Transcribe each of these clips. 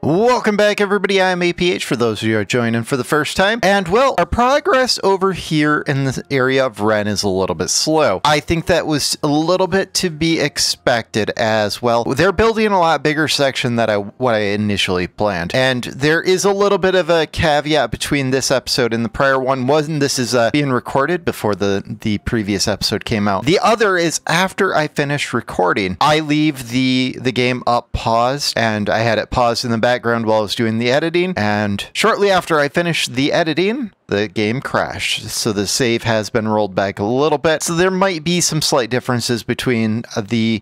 Welcome back, everybody. I'm APH for those of you who are joining for the first time. And, well, our progress over here in the area of Ren is a little bit slow. I think that was a little bit to be expected as well. They're building a lot bigger section than what I initially planned. And there is a little bit of a caveat between this episode and the prior one. This is being recorded before the previous episode came out. The other is after I finish recording, I leave the game up paused, and I had it paused in the background while I was doing the editing, and shortly after I finished the editing, the game crashed. So the save has been rolled back a little bit. So there might be some slight differences between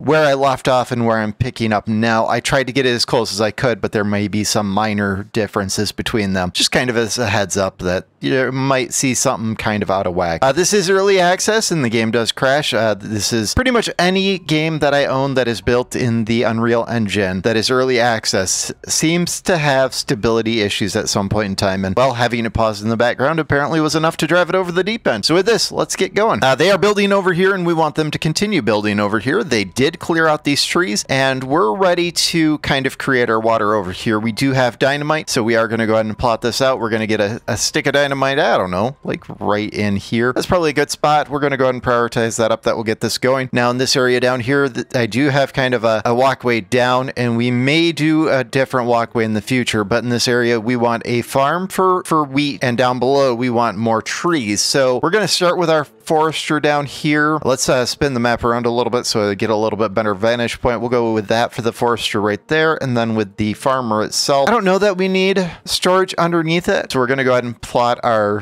where I left off and where I'm picking up now. I tried to get it as close as I could, but there may be some minor differences between them. Just kind of as a heads up that you might see something kind of out of whack. This is early access and the game does crash. This is pretty much any game that I own that is built in the Unreal Engine that is early access seems to have stability issues at some point in time. And, well, having it paused in the background apparently was enough to drive it over the deep end. So with this, let's get going. They are building over here and we want them to continue building over here. They did clear out these trees and we're ready to kind of create our water over here. We do have dynamite, so we are going to go ahead and plot this out. We're going to get a stick of dynamite, I don't know, like right in here. That's probably a good spot. We're going to go ahead and prioritize that up. That will get this going. Now in this area down here, I do have kind of a walkway down, and we may do a different walkway in the future, but in this area we want a farm for wheat, and down below we want more trees. So we're going to start with our forester down here. Let's spin the map around a little bit so I get a little bit better vantage point. We'll go with that for the forester right there, and then with the farmer itself, I don't know that we need storage underneath it, so we're going to go ahead and plot our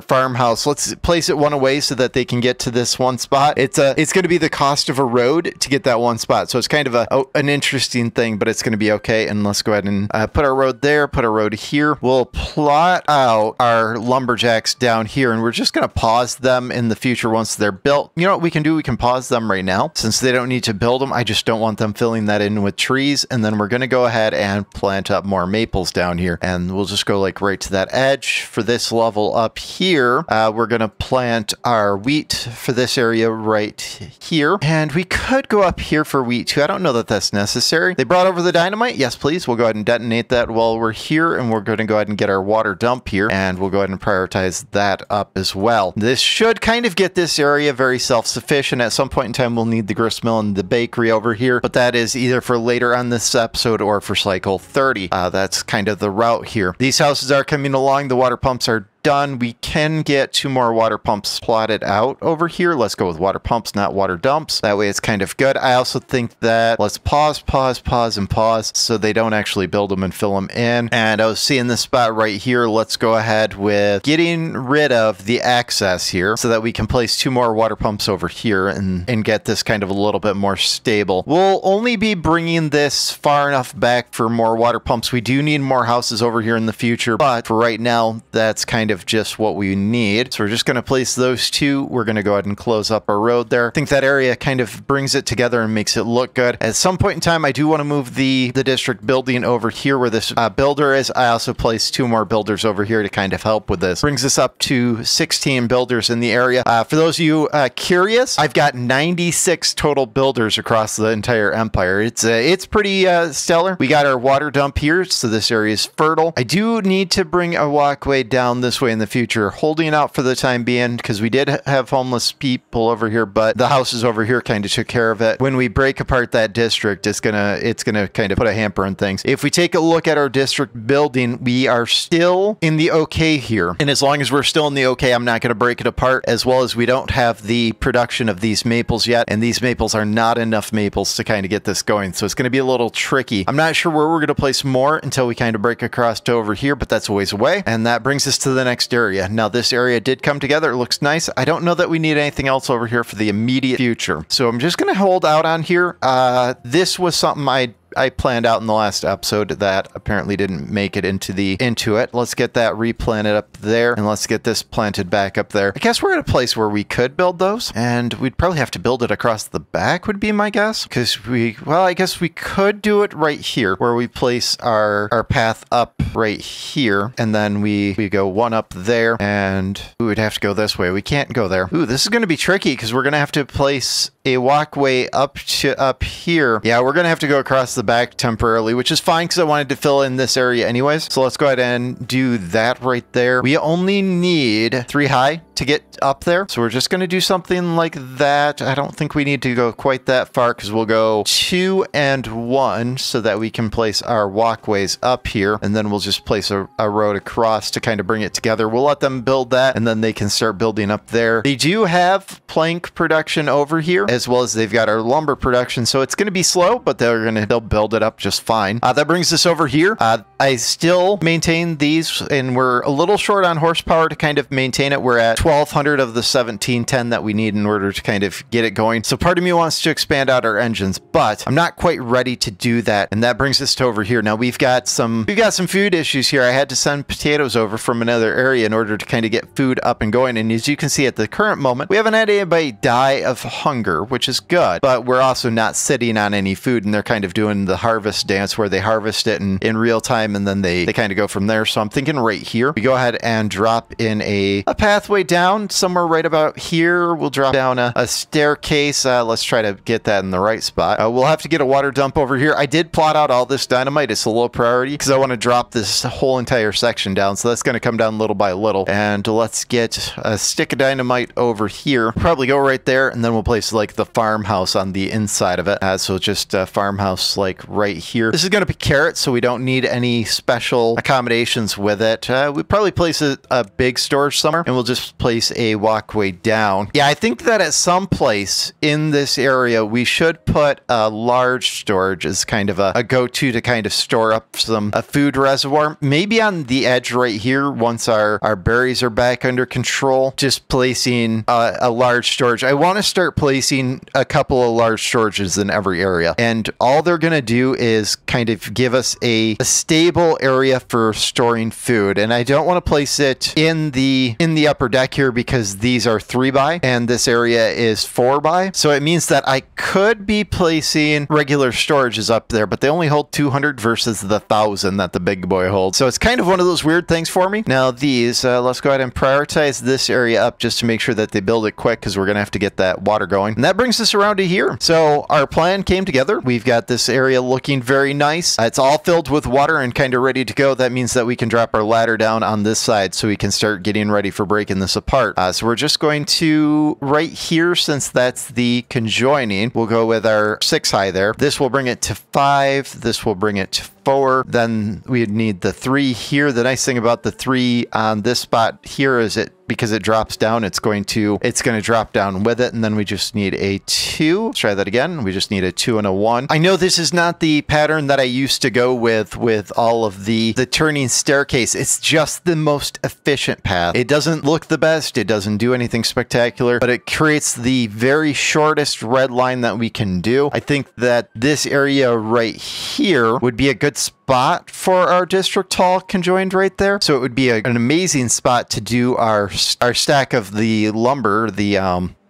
farmhouse. Let's place it one away so that they can get to this one spot. It's going to be the cost of a road to get that one spot, so it's kind of an interesting thing, but it's going to be okay. And let's go ahead and put our road there, put our road here. We'll plot out our lumberjacks down here, and we're just going to pause them in the future once they're built. You know what we can do? We can pause them right now since they don't need to build them. I just don't want them filling that in with trees. And then we're going to go ahead and plant up more maples down here, and we'll just go like right to that edge. For this level up here, we're going to plant our wheat for this area right here, and we could go up here for wheat too. I don't know that that's necessary. They brought over the dynamite. Yes, please. We'll go ahead and detonate that while we're here, and we're going to go ahead and get our water dump here, and we'll go ahead and prioritize that up as well. This should kind of get this area very self-sufficient. At some point in time, we'll need the grist mill and the bakery over here, but that is either for later on this episode or for cycle 30. That's kind of the route here. These houses are coming along. The water pumps are done. We can get 2 more water pumps plotted out over here. Let's go with water pumps, not water dumps. That way it's kind of good. I also think that let's pause, and pause so they don't actually build them and fill them in. And I was seeing this spot right here. Let's go ahead with getting rid of the access here so that we can place 2 more water pumps over here and get this kind of a little bit more stable. We'll only be bringing this far enough back for more water pumps. We do need more houses over here in the future, but for right now, that's kind of just what we need. So we're just going to place those 2. We're going to go ahead and close up our road there. I think that area kind of brings it together and makes it look good. At some point in time, I do want to move the district building over here where this builder is. I also placed 2 more builders over here to kind of help with this. Brings us up to 16 builders in the area. For those of you curious, I've got 96 total builders across the entire empire. It's pretty stellar. We got our water dump here, so this area is fertile. I do need to bring a walkway down this way in the future, holding out for the time being because we did have homeless people over here, but the houses over here kind of took care of it. When we break apart that district, it's gonna kind of put a hamper on things. If we take a look at our district building, we are still in the okay here, and as long as we're still in the okay, I'm not going to break it apart, as well as we don't have the production of these maples yet, and these maples are not enough maples to kind of get this going, so it's going to be a little tricky. I'm not sure where we're going to place more until we kind of break across to over here, but that's a ways away, and that brings us to the next area. Now this area did come together. It looks nice. I don't know that we need anything else over here for the immediate future, so I'm just going to hold out on here. This was something I planned out in the last episode that apparently didn't make it into it. Let's get that replanted up there, and let's get this planted back up there. I guess we're at a place where we could build those, and we'd probably have to build it across the back would be my guess, because I guess we could do it right here where we place our path up right here, and then we go one up there, and we would have to go this way. We can't go there. Ooh, this is going to be tricky because we're going to have to place a walkway up here. Yeah, we're gonna have to go across the back temporarily, which is fine because I wanted to fill in this area anyways. So let's go ahead and do that right there. We only need 3 high to get up there. So we're just going to do something like that. I don't think we need to go quite that far because we'll go 2 and 1 so that we can place our walkways up here. And then we'll just place a road across to kind of bring it together. We'll let them build that and then they can start building up there. They do have plank production over here as well as they've got our lumber production. So it's going to be slow, but they'll build it up just fine. That brings us over here. I still maintain these and we're a little short on horsepower to kind of maintain it. We're at 1200 of the 1710 that we need in order to kind of get it going. So part of me wants to expand out our engines, but I'm not quite ready to do that. And that brings us to over here. Now we've got some food issues here. I had to send potatoes over from another area in order to kind of get food up and going. And as you can see at the current moment, we haven't had anybody die of hunger, which is good, but we're also not sitting on any food and they're kind of doing the harvest dance where they harvest it in real time and then they kind of go from there. So I'm thinking right here, we go ahead and drop in a pathway down somewhere right about here. We'll drop down a staircase. Let's try to get that in the right spot. We'll have to get a water dump over here. I did plot out all this dynamite. It's a low priority because I want to drop this whole entire section down. So that's going to come down little by little. And let's get a stick of dynamite over here. Probably go right there. And then we'll place like the farmhouse on the inside of it. So just a farmhouse like right here. This is going to be carrots, so we don't need any special accommodations with it. We probably place a big storage somewhere and we'll just place a walkway down. Yeah, I think that at some place in this area, we should put a large storage as kind of a go-to to kind of store up a food reservoir. Maybe on the edge right here, once our berries are back under control, just placing a large storage. I want to start placing a couple of large storages in every area. And all they're going to do is kind of give us a stable area for storing food. And I don't want to place it in the upper deck here because these are 3x and this area is 4x. So it means that I could be placing regular storages up there, but they only hold 200 versus the 1000 that the big boy holds. So it's kind of one of those weird things for me. Now these, let's go ahead and prioritize this area up just to make sure that they build it quick because we're going to have to get that water going. And that brings us around to here. So our plan came together. We've got this area looking very nice. It's all filled with water and kind of ready to go. That means that we can drop our ladder down on this side so we can start getting ready for breaking this apart. So we're just going to right here, since that's the conjoining, we'll go with our 6 high there. This will bring it to 5. This will bring it to 4. Then we'd need the 3 here. The nice thing about the 3 on this spot here is because it drops down, it's going to drop down with it. And then we just need a 2. Let's try that again. We just need a 2 and a 1. I know this is not the pattern that I used to go with all of the turning staircase. It's just the most efficient path. It doesn't look the best. It doesn't do anything spectacular, but it creates the very shortest red line that we can do. I think that this area right here would be a good spot for our district hall conjoined right there. So it would be an amazing spot to do our stack of the lumber,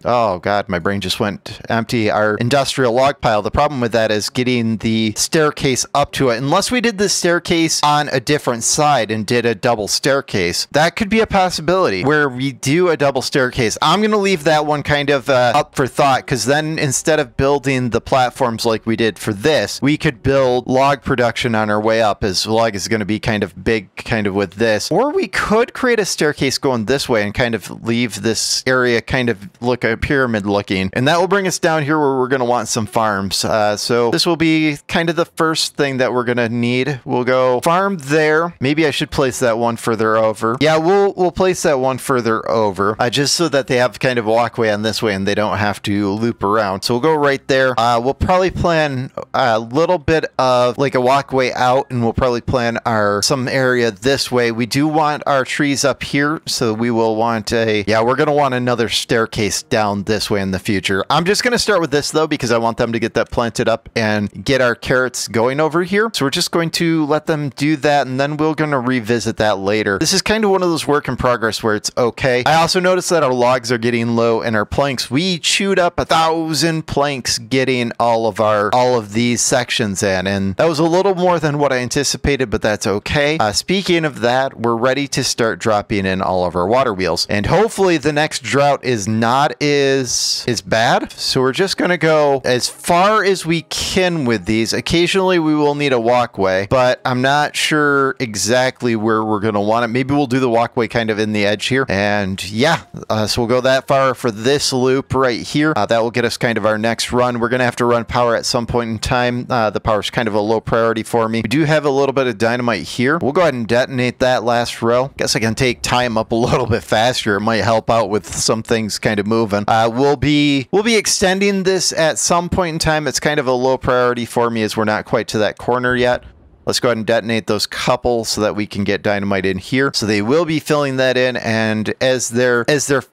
oh God, my brain just went empty. Our industrial log pile. The problem with that is getting the staircase up to it. Unless we did the staircase on a different side and did a double staircase, that could be a possibility where we do a double staircase. I'm going to leave that one kind of up for thought, because then instead of building the platforms like we did for this, we could build log production on our way up, as log is going to be kind of big kind of with this. Or we could create a staircase going this way and kind of leave this area kind of look a pyramid looking, and that will bring us down here where we're going to want some farms. So this will be kind of the first thing that we're going to need. We'll go farm there. Maybe I should place that one further over. Yeah, we'll place that one further over, just so that they have kind of a walkway on this way and they don't have to loop around. So we'll go right there. We'll probably plan a little bit of like a walkway out, and we'll probably plan some area this way. We do want our trees up here, so we will want we're going to want another staircase down this way in the future. I'm just going to start with this though, because I want them to get that planted up and get our carrots going over here. So we're just going to let them do that, and then we're going to revisit that later. This is kind of one of those work in progress where it's okay. I also noticed that our logs are getting low and our planks. We chewed up 1,000 planks getting all of these sections in, and that was a little more than what I anticipated, but that's okay. Speaking of that, we're ready to start dropping in all of our water wheels, and hopefully the next drought is not is bad. So we're just going to go as far as we can with these. Occasionally we will need a walkway, but I'm not sure exactly where we're going to want it. Maybe we'll do the walkway kind of in the edge here. And yeah, so we'll go that far for this loop right here. That will get us kind of our next run. We're going to have to run power at some point in time. The power's kind of a low priority for me. We do have a little bit of dynamite here. We'll go ahead and detonate that last row. Guess I can take time up a little bit faster. It might help out with some things kind of moving. We'll be extending this at some point in time. It's kind of a low priority for me as we're not quite to that corner yet. Let's go ahead and detonate those couple so that we can get dynamite in here. So they will be filling that in, and as they're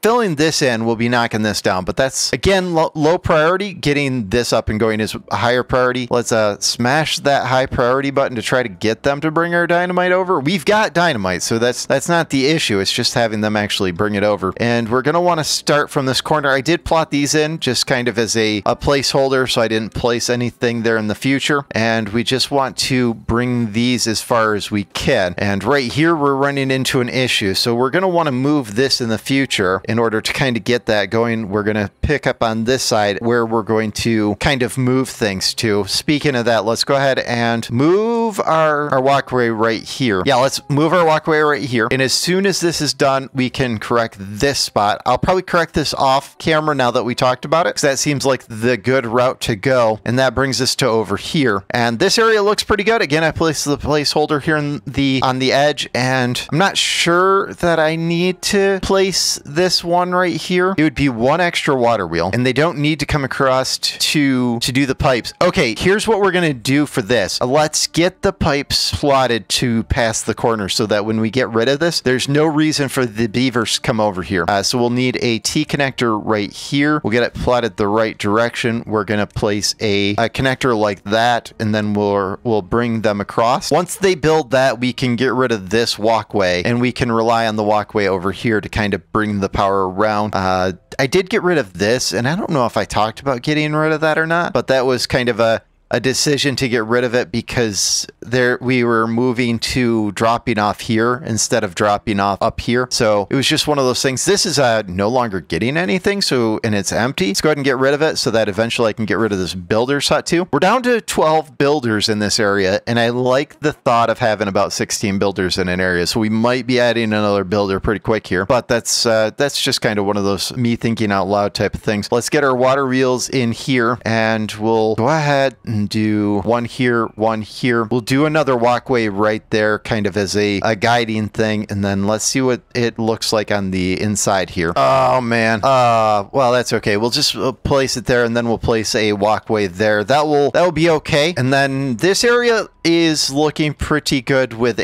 filling this in, we'll be knocking this down. But that's, again, low priority. Getting this up and going is a higher priority. Let's smash that high priority button to try to get them to bring our dynamite over. We've got dynamite, so that's not the issue. It's just having them actually bring it over. And we're going to want to start from this corner. I did plot these in just kind of as a placeholder, so I didn't place anything there in the future. And we just want to bring these as far as we can. And right here we're running into an issue, so we're going to want to move this in the future in order to kind of get that going. We're going to pick up on this side where we're going to kind of move things to. Speaking of that, let's go ahead and move our walkway right here. Yeah, let's move our walkway right here, and as soon as this is done, we can correct this spot. I'll probably correct this off camera now that we talked about it, because that seems like the good route to go. And that brings us to over here, and this area looks pretty good. Again, I place the placeholder here on the edge, and I'm not sure that I need to place this one right here. It would be one extra water wheel, and they don't need to come across to do the pipes. Okay, here's what we're going to do for this. Let's get the pipes plotted to pass the corner so that when we get rid of this, there's no reason for the beavers to come over here. So we'll need a T connector right here. We'll get it plotted the right direction. We're going to place a connector like that, and then we'll bring them across. Once they build that, we can get rid of this walkway, and we can rely on the walkway over here to kind of bring the power around. I did get rid of this, and I don't know if I talked about getting rid of that or not, but that was kind of a decision to get rid of it because we were moving to dropping off here instead of dropping off up here. So it was just one of those things. This is no longer getting anything, and it's empty. Let's go ahead and get rid of it so that eventually I can get rid of this builder's hut too. We're down to 12 builders in this area, and I like the thought of having about 16 builders in an area. So we might be adding another builder pretty quick here, but that's just kind of one of those me thinking out loud type of things. Let's get our water wheels in here, and we'll go ahead and do one here, one here. We'll do another walkway right there kind of as a guiding thing, and then let's see what it looks like on the inside here. Oh man, well, that's okay. We'll just place it there, and then we'll place a walkway there. That will be okay. And then this area is looking pretty good with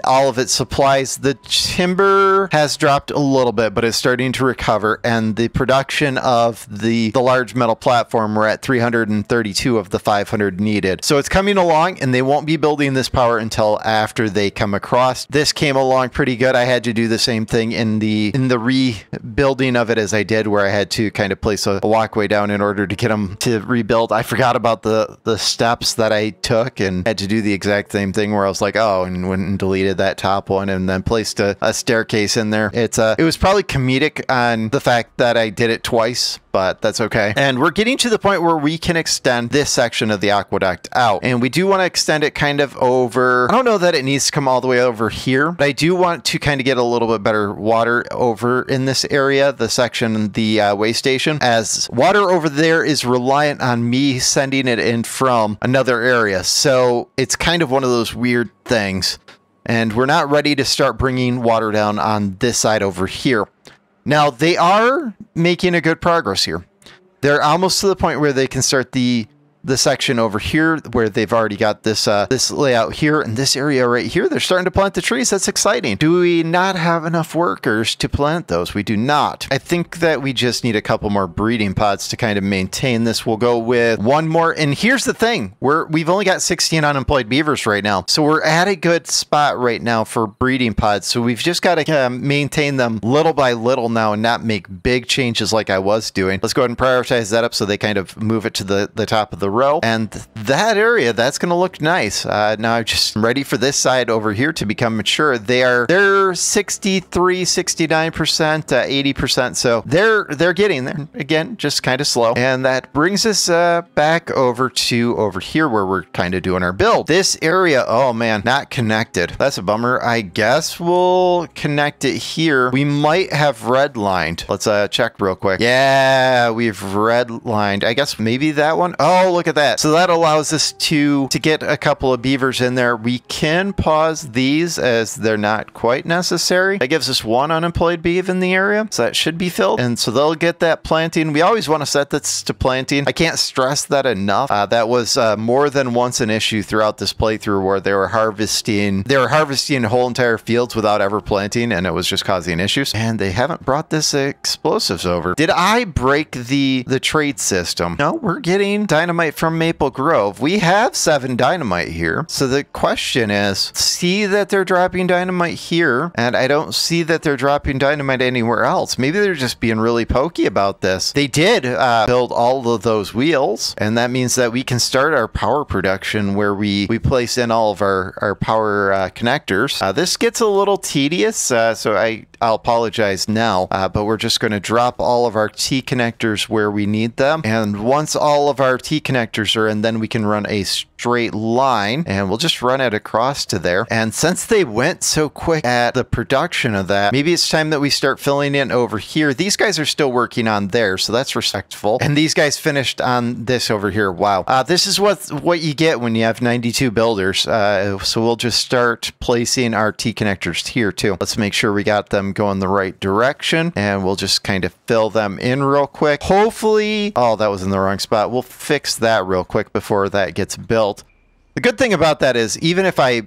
all of its supplies. The timber has dropped a little bit, but it's starting to recover, and the production of the large metal platform, we're at 332 of the 500 needed. So it's coming along, and they won't be building this power until after they come across. This came along pretty good. I had to do the same thing in the rebuilding of it as I did, where I had to kind of place a walkway down in order to get them to rebuild. I forgot about the steps that I took and had to do the exact same thing where I was like, oh, and went and deleted that top one and then placed a staircase in there. It was probably comedic on the fact that I did it twice, but that's okay. And we're getting to the point where we can extend this section of the aqueduct out, and we do want to extend it kind of over. I don't know that it needs to come all the way over here, but I do want to kind of get a little bit better water over in this area, the section, the way station, as water over there is reliant on me sending it in from another area. So it's kind of one of those weird things, and we're not ready to start bringing water down on this side over here. Now, they are making a good progress here. They're almost to the point where they can start the section over here where they've already got this layout here, and this area right here, they're starting to plant the trees. That's exciting. Do we not have enough workers to plant those? We do not. I think that we just need a couple more breeding pods to kind of maintain this. We'll go with one more, and here's the thing. We've only got 16 unemployed beavers right now, so we're at a good spot right now for breeding pods. So we've just got to maintain them little by little now and not make big changes like I was doing. Let's go ahead and prioritize that up so they kind of move it to the top of the row. And that area, that's going to look nice. Now I'm just ready for this side over here to become mature. They're 63, 69%, 80%. So they're getting there. Again, just kind of slow. And that brings us back over here where we're kind of doing our build. This area, oh man, not connected. That's a bummer. I guess we'll connect it here. We might have redlined. Let's check real quick. Yeah, we've redlined. I guess maybe that one. Oh, look at that. So that allows us to get a couple of beavers in there. We can pause these as they're not quite necessary. That gives us one unemployed beaver in the area. So that should be filled. And so they'll get that planting. We always want to set this to planting. I can't stress that enough. That was more than once an issue throughout this playthrough where they were harvesting whole entire fields without ever planting, and it was just causing issues. And they haven't brought this explosives over. Did I break the trade system? No, we're getting dynamite from Maple Grove. We have 7 dynamite here. So the question is, see that they're dropping dynamite here, and I don't see that they're dropping dynamite anywhere else. Maybe they're just being really pokey about this. They did build all of those wheels, and that means that we can start our power production where we place in all of our power connectors. This gets a little tedious, so I'll apologize now, but we're just going to drop all of our T connectors where we need them. And once all of our T connectors are in, then we can run a straight line, and we'll just run it across to there. And since they went so quick at the production of that, maybe it's time that we start filling in over here. These guys are still working on there, so that's respectful. And these guys finished on this over here. Wow. This is what you get when you have 92 builders. So we'll just start placing our T connectors here too. Let's make sure we got them going the right direction, and we'll just kind of fill them in real quick. Hopefully, oh, that was in the wrong spot. We'll fix that real quick before that gets built. The good thing about that is, even if I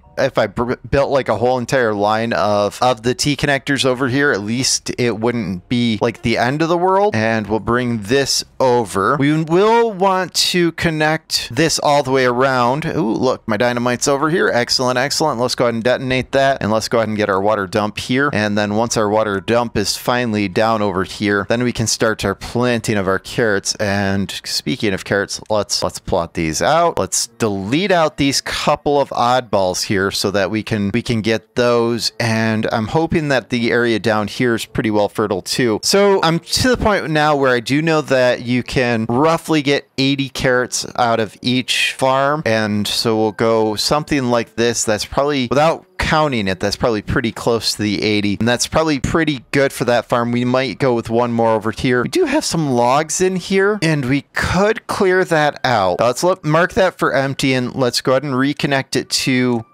built like a whole entire line of the T connectors over here, at least it wouldn't be like the end of the world. And we'll bring this over. We will want to connect this all the way around. Ooh, look, my dynamite's over here. Excellent, excellent. Let's go ahead and detonate that, and let's go ahead and get our water dump here. And then once our water dump is finally down over here, then we can start our planting of our carrots. And speaking of carrots, let's plot these out. Let's delete out these couple of oddballs here so that we can get those. And I'm hoping that the area down here is pretty well fertile too. So I'm to the point now where I do know that you can roughly get 80 carrots out of each farm. And so we'll go something like this. That's probably, without counting it, that's probably pretty close to the 80, and that's probably pretty good for that farm. We might go with one more over here. We do have some logs in here, and we could clear that out. Let's mark that for empty, and let's go ahead and reconnect it to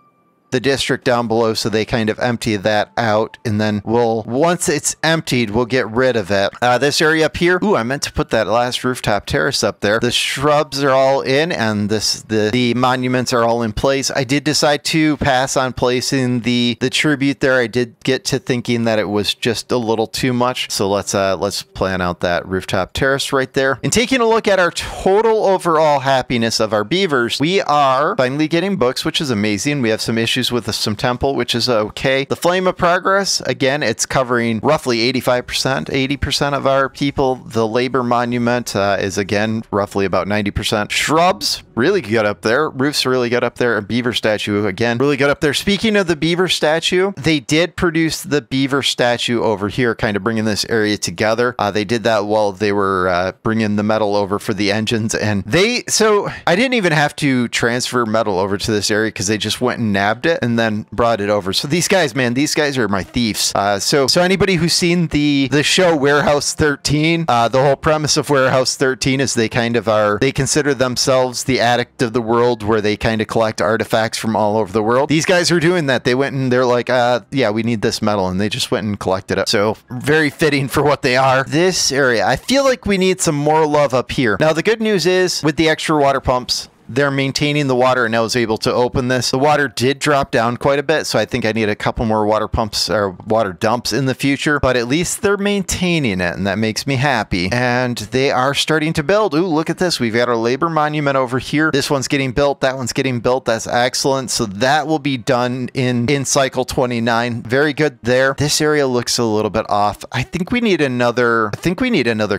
the district down below so they kind of empty that out, and then once it's emptied, we'll get rid of it. This area up here, ooh, I meant to put that last rooftop terrace up there. The shrubs are all in, and the monuments are all in place. I did decide to pass on placing the tribute there. I did get to thinking that it was just a little too much, so let's plan out that rooftop terrace right there. And taking a look at our total overall happiness of our beavers, we are finally getting books, which is amazing. We have some issues with some temple, which is okay. The Flame of Progress, again, it's covering roughly 85%, 80% of our people. The Labor Monument is, again, roughly about 90%. Shrubs, really good up there. Roofs, really good up there. A beaver statue, again, really good up there. Speaking of the beaver statue, they did produce the beaver statue over here, kind of bringing this area together. They did that while they were bringing the metal over for the engines, and so I didn't even have to transfer metal over to this area because they just went and nabbed it and then brought it over. So these guys, man, these guys are my thieves. So anybody who's seen the show Warehouse 13, the whole premise of Warehouse 13 is they consider themselves the addict of the world, where they kind of collect artifacts from all over the world. These guys are doing that. They went and they're like, yeah, we need this metal, and they just went and collected it. So very fitting for what they are. This area, I feel like we need some more love up here. Now, the good news is, with the extra water pumps, they're maintaining the water, and I was able to open this. The water did drop down quite a bit, so I think I need a couple more water pumps or water dumps in the future, but at least they're maintaining it, and that makes me happy. And they are starting to build. Ooh, look at this. We've got our labor monument over here. This one's getting built. That one's getting built. That's excellent. So that will be done in cycle 29. Very good there. This area looks a little bit off. I think we need another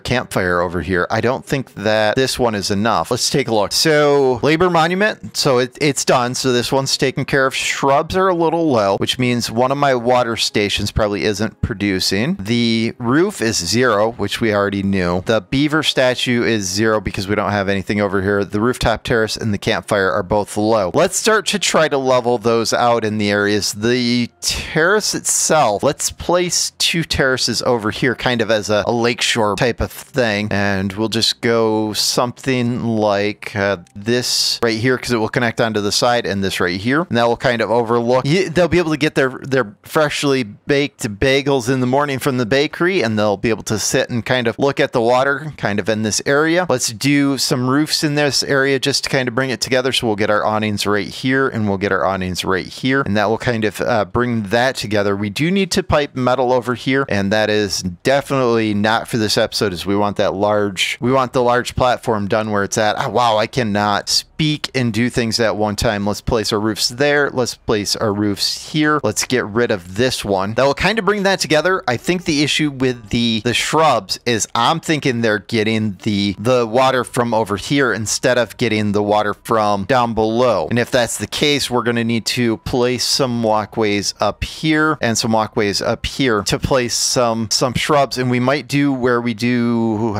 campfire over here. I don't think that this one is enough. Let's take a look. So labor monument. So it's done. So this one's taken care of. Shrubs are a little low, which means one of my water stations probably isn't producing. The roof is 0, which we already knew. The beaver statue is 0 because we don't have anything over here. The rooftop terrace and the campfire are both low. Let's start to try to level those out in the areas. The terrace itself, let's place 2 terraces over here kind of as a lakeshore type of thing. And we'll just go something like this right here because it will connect onto the side, and this right here. And that will kind of overlook. They'll be able to get their freshly baked bagels in the morning from the bakery, and they'll be able to sit and kind of look at the water kind of in this area. Let's do some roofs in this area just to kind of bring it together. So we'll get our awnings right here, and we'll get our awnings right here, and that will kind of bring that together. We do need to pipe metal over here, and that is definitely not for this episode, as we want the large platform done where it's at. Oh, wow, I cannot speak and do things at one time. Let's place our roofs there. Let's place our roofs here. Let's get rid of this one. That will kind of bring that together. I think the issue with the shrubs is I'm thinking they're getting the water from over here instead of getting the water from down below. And if that's the case, we're going to need to place some walkways up here and some walkways up here to place some shrubs. And we might do where we do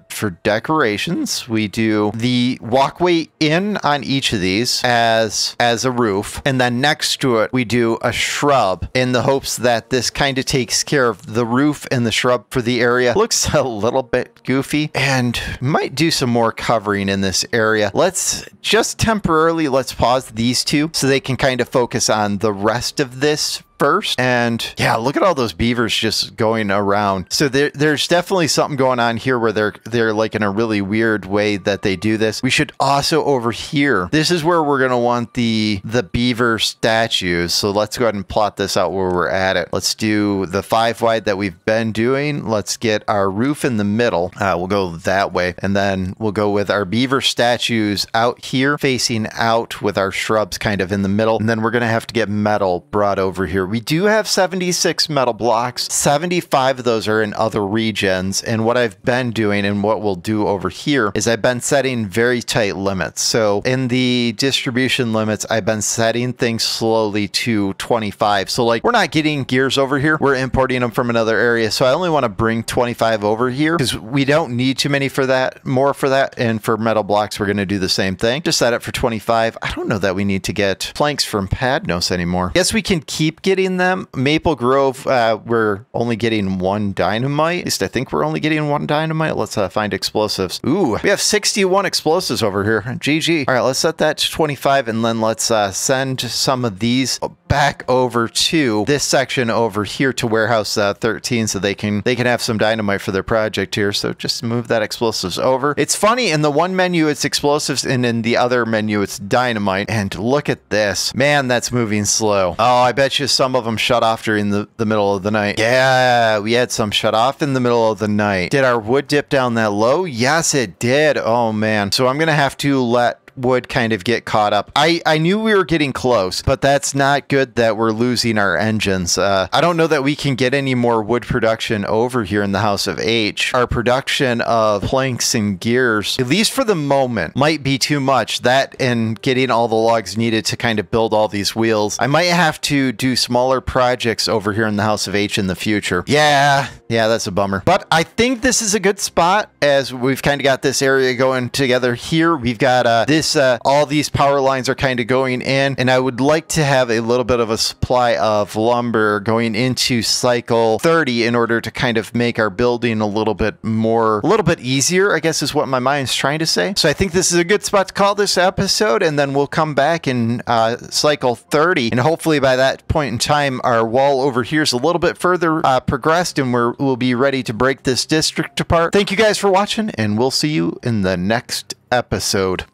for decorations, we do the walkway in on each of these as a roof, and then next to it we do a shrub in the hopes that this kind of takes care of the roof and the shrub for the area. Looks a little bit goofy, and might do some more covering in this area. Let's just temporarily pause these two so they can kind of focus on the rest of this first. And yeah, look at all those beavers just going around. So there's definitely something going on here where they're like in a really weird way that they do this. We should also over here, this is where we're going to want the beaver statues. So let's go ahead and plot this out where we're at it. Let's do the 5 wide that we've been doing. Let's get our roof in the middle. We'll go that way. And then we'll go with our beaver statues out here facing out with our shrubs kind of in the middle. And then we're going to have to get metal brought over here. We do have 76 metal blocks. 75 of those are in other regions. And what I've been doing and what we'll do over here is I've been setting very tight limits. So in the distribution limits, I've been setting things slowly to 25. So like we're not getting gears over here. We're importing them from another area. So I only want to bring 25 over here because we don't need too many for that, more for that. And for metal blocks, we're going to do the same thing. Just set it for 25. I don't know that we need to get planks from Padnos anymore. Guess we can keep getting them. Maple Grove, we're only getting 1 dynamite. At least I think we're only getting 1 dynamite. Let's find explosives. Ooh, we have 61 explosives over here. GG. All right, let's set that to 25, and then let's send some of these back over to this section over here to warehouse 13 so they can have some dynamite for their project here. So just move that explosives over. It's funny, in the one menu it's explosives, and in the other menu it's dynamite. And look at this. Man, that's moving slow. Oh, I bet you some of them shut off during the middle of the night. Yeah, we had some shut off in the middle of the night. Did our wood dip down that low? Yes, it did. Oh man. So I'm gonna have to let would kind of get caught up. I knew we were getting close, but that's not good that we're losing our engines. I don't know that we can get any more wood production over here in the House of H. Our production of planks and gears, at least for the moment, might be too much. That and getting all the logs needed to kind of build all these wheels. I might have to do smaller projects over here in the House of H in the future. Yeah, that's a bummer. But I think this is a good spot as we've kind of got this area going together here. We've got this all these power lines are kind of going in, and I would like to have a little bit of a supply of lumber going into cycle 30 in order to kind of make our building a little bit easier, I guess is what my mind's trying to say. So I think this is a good spot to call this episode, and then we'll come back in cycle 30, and hopefully by that point in time our wall over here is a little bit further progressed, and we'll be ready to break this district apart. Thank you guys for watching, and we'll see you in the next episode.